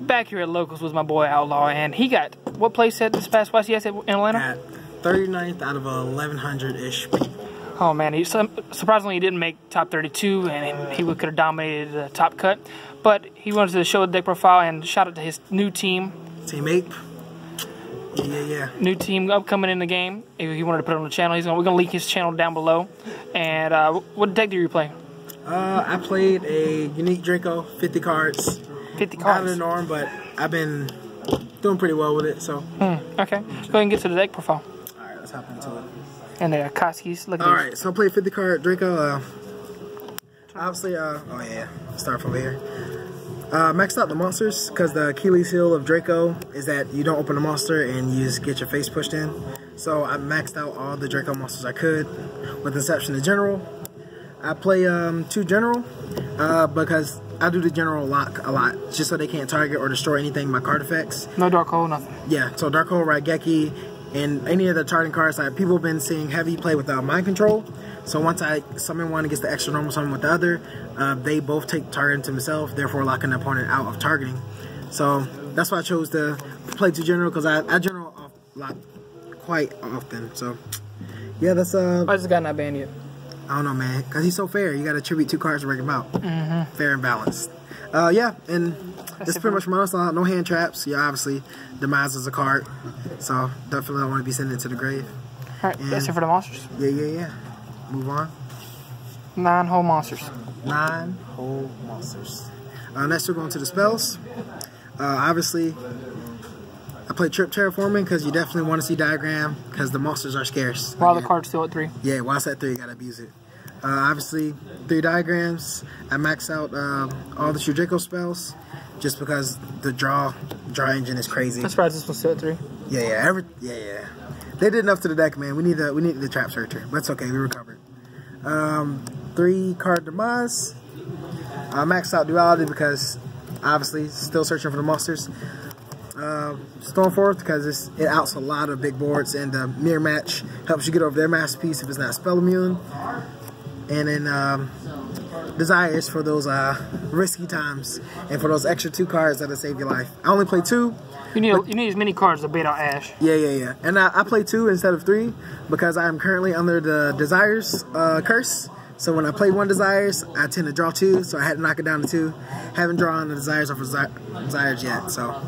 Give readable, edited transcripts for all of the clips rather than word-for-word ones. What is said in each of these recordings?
Back here at Locals was my boy Outlaw, and he got what place at this past YCS in Atlanta? At 39th out of 1,100-ish people. Oh man, surprisingly he didn't make top 32, and he could have dominated the top cut. But he wanted to show the deck profile and shout out to his new team. Team Ape. Yeah. New team upcoming in the game. If he wanted to put it on the channel, we're gonna link his channel down below. And what deck do you play? I played a unique Draco, 50 cards. 50 cards. Out of the norm, but I've been doing pretty well with it. So. Okay. Go ahead and get to the deck profile. All right, let's hop into it. And the Koski's. Look at all right, so I played 50 card Draco. Obviously, oh yeah, start from over here. Maxed out the monsters because the Achilles heel of Draco is that you don't open a monster and you just get your face pushed in. So I maxed out all the Draco monsters I could, with the exception of General. I play 2 General because I do the General lock a lot, just so they can't target or destroy anything by card effects. No Dark Hole, nothing. Yeah, so Dark Hole, Raigeki, and any of the targeting cards. Like, people have been seeing heavy play without mind control. So once I summon one against the extra normal summon with the other, they both take targeting to themselves, therefore locking the opponent out of targeting. So that's why I chose to play 2 General, because I General off lot quite often. So yeah, that's Why is this guy not banned yet? I don't know, man, because he's so fair. You got to attribute 2 cards to break him out. Fair and balanced. Yeah, and that's pretty much my onslaught. No hand traps. Yeah, obviously, Demise is a card, so definitely don't want to be sending it to the grave. Alright, that's it for the monsters. Yeah. Move on. 9 whole monsters. 9 whole monsters. Next we're going to the spells. Obviously, I play Trip Terraforming because you definitely want to see Diagram because the monsters are scarce. While the card's still at 3. Yeah, while it's at 3, you gotta abuse it. Obviously, 3 Diagrams. I max out all the True Draco spells just because the draw engine is crazy. I'm surprised this one's still at 3. Yeah. They did enough to the deck, man. We need the Trap Searcher, but it's okay. We recovered. 3 card Demise. I maxed out Duality because obviously still searching for the monsters. Stormforth because it outs a lot of big boards, and the mirror match helps you get over their masterpiece if it's not spell immune. And then Desires for those risky times and for those extra 2 cards that'll save your life. I only play 2. You need as many cards to bait out Ash. Yeah. And I play 2 instead of 3 because I am currently under the Desires curse. So when I play 1 Desires, I tend to draw 2, so I had to knock it down to 2. Haven't drawn the Desires off of Desires yet, so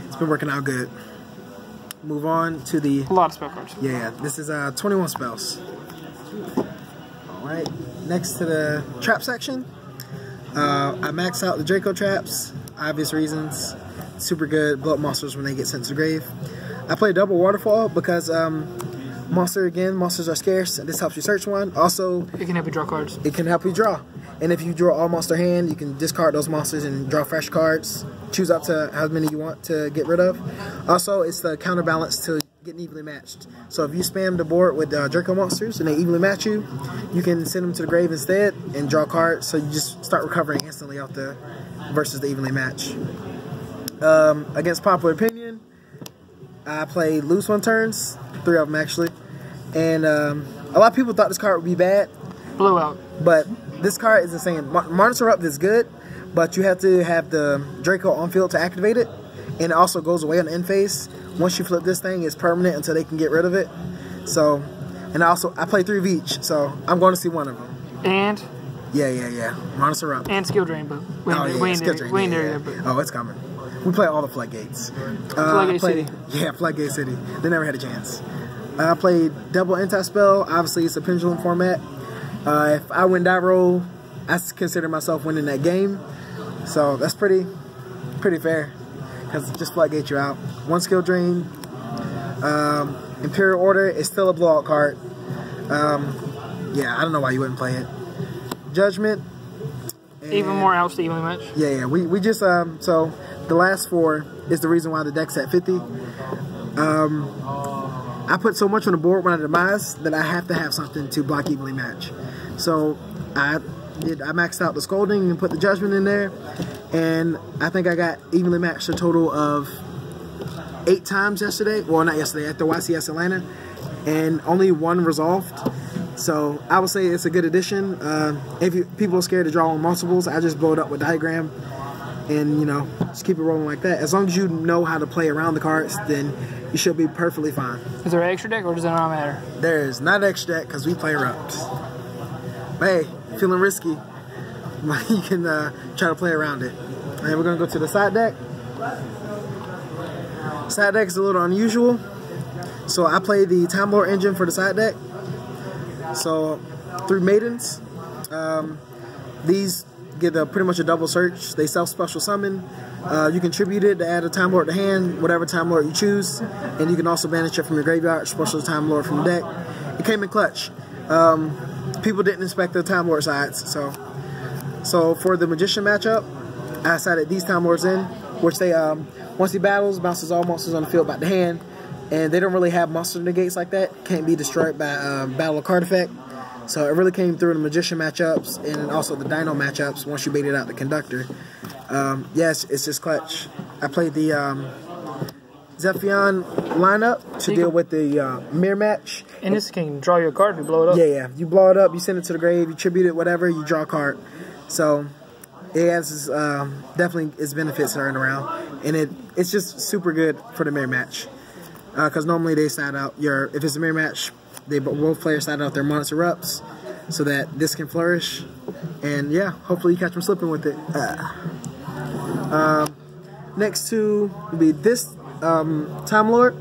it's been working out good. Move on to the... A lot of spell cards. Yeah, this is 21 spells. Alright, next to the trap section, I maxed out the Draco traps, obvious reasons. Super good, blow up monsters when they get sent to the grave. I play double Waterfall because monsters are scarce, and this helps you search one. Also, it can help you draw cards. It can help you draw. And if you draw all monster hand, you can discard those monsters and draw fresh cards. Choose up to how many you want to get rid of. Also, it's the counterbalance to getting evenly matched. So if you spam the board with Draco monsters and they evenly match you, you can send them to the grave instead and draw cards. So you just start recovering instantly off the versus the evenly match. Against popular opinion, I play loose 1 turns, 3 of them actually, and a lot of people thought this card would be bad. Blowout. But this card is insane. Monitor Up is good, but you have to have the Draco on field to activate it, and it also goes away on the end phase. Once you flip this thing, it's permanent until they can get rid of it. So, and also I play 3 of each, so I'm going to see 1 of them. And? Yeah. Monitor Up. And Skill Drain, but we ain't there yet. But. Oh, it's coming. We play all the Floodgates. Floodgate City. Yeah, Floodgate City. They never had a chance. I played double anti-spell. Obviously, it's a pendulum format. If I win that roll, I consider myself winning that game. So that's pretty fair. Because just Floodgate you out. 1 skill drain. Imperial Order is still a blowout card. Yeah, I don't know why you wouldn't play it. Judgment. Even more outs to evenly match. Yeah. We just so the last 4 is the reason why the deck's at 50. I put so much on the board when I demise that I have to have something to block evenly match. So I maxed out the Scolding and put the Judgment in there, and I think I got evenly matched a total of 8 times yesterday. Well, not yesterday, at the YCS Atlanta, and only 1 resolved. So I would say it's a good addition. If people are scared to draw on multiples, I just blow it up with Diagram. and, you know, just keep it rolling like that. As long as you know how to play around the cards, then you should be perfectly fine. Is there an extra deck, or does it not matter? There's not an extra deck because we play erupts. But hey, feeling risky, you can try to play around it. And we're going to go to the side deck. Side deck is a little unusual. So I play the Time Lord engine for the side deck. So 3 maidens. These get pretty much a double search. They self-special summon. You contribute it to add a Time Lord to hand, whatever Time Lord you choose. And you can also banish it from your graveyard, special Time Lord from the deck. It came in clutch. People didn't expect the Time Lord sides. So for the Magician matchup, I sided these Time Lords in, which they, once he battles, bounces all monsters on the field back to hand. And they don't really have monster negates like that. Can't be destroyed by battle or card effect. So it really came through in the Magician matchups and also the Dino matchups once you baited out the Conductor. Yes, it's just clutch. I played the Zephion lineup to deal with the mirror match. And this can draw your card if you blow it up. Yeah. You blow it up, you send it to the grave, you tribute it, whatever, you draw a card. So it has definitely its benefits turning around. And it's just super good for the mirror match. Because normally they side out if it's a mirror match, both players side out their monster erupts so that this can flourish. And yeah, hopefully you catch them slipping with it. Next to will be this Time Lord.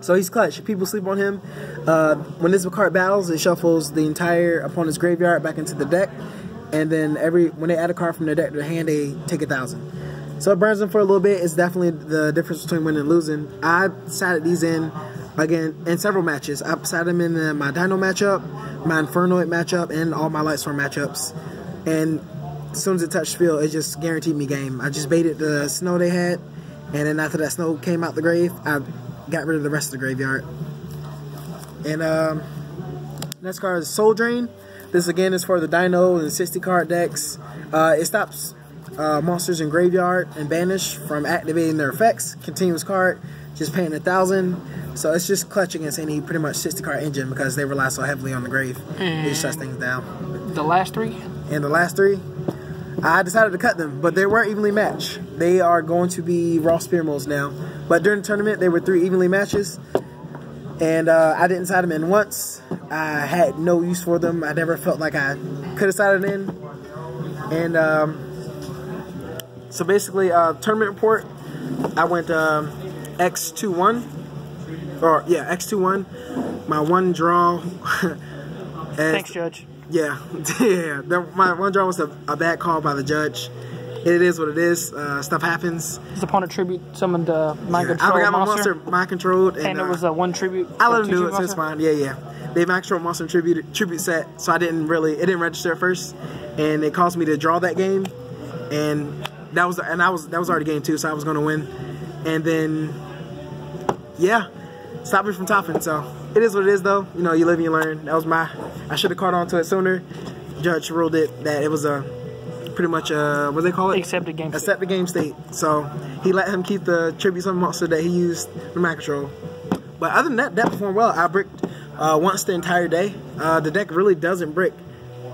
So he's clutch. People sleep on him. When this card battles, it shuffles the entire opponent's graveyard back into the deck. And then when they add a card from their deck to their hand, they take 1,000. So it burns them for a little bit. It's definitely the difference between winning and losing. I sided these in, again, in several matches. I sided them in my Dino matchup, my Infernoid matchup, and all my Lightstorm matchups. And as soon as it touched field, it just guaranteed me game. I just baited the snow they had, and then after that snow came out the grave, I got rid of the rest of the graveyard. And next card is Soul Drain. This again is for the Dino and 60 card decks. It stops monsters in graveyard and banish from activating their effects. Continuous card, just paying 1,000. So it's just clutch against any pretty much 60 card engine because they rely so heavily on the grave. It shuts things down. The last 3? And the last 3, I decided to cut them, but they weren't evenly matched. They are going to be raw spear molds now. But during the tournament, they were 3 evenly matches. And I didn't side them in once. I had no use for them. I never felt like I could have sided in. And so basically, tournament report, I went X2-1. Or, yeah, X2-1. My one draw. Thanks, Judge. Yeah. My one draw was a bad call by the judge. It is what it is. Stuff happens. His opponent tribute summoned the mind control I got my monster mind controlled. And it was a 1 tribute. I let him do it, so it's fine. Yeah. They mind control monster tribute set, so it didn't register at first. And it caused me to draw that game. And that was already game 2, so I was gonna win. And then yeah, stopped me from topping. So it is what it is, though. You know, you live and you learn. That was I should have caught on to it sooner. Judge ruled it that it was a pretty much what do they call it? Accepted game state. So he let him keep the tribute summon monster that he used for mind control. But other than that, that performed well. I bricked once the entire day. The deck really doesn't brick,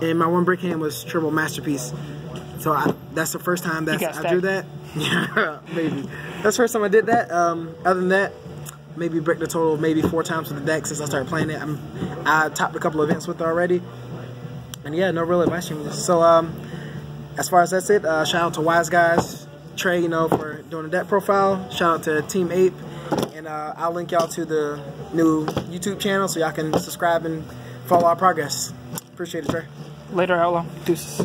and my one brick hand was triple masterpiece. So that's the first time that I drew that. Yeah, maybe. That's the first time I did that. Other than that, maybe bricked a total of maybe 4 times with the deck since I started playing it. I topped a couple of events with it already. And yeah, no real advice from me. So as far as that's it, shout out to Wise Guys, Trey, for doing the deck profile. Shout out to Team Ape. And I'll link y'all to the new YouTube channel so y'all can subscribe and follow our progress. Appreciate it, Trey. Later, Outlaw. Deuces.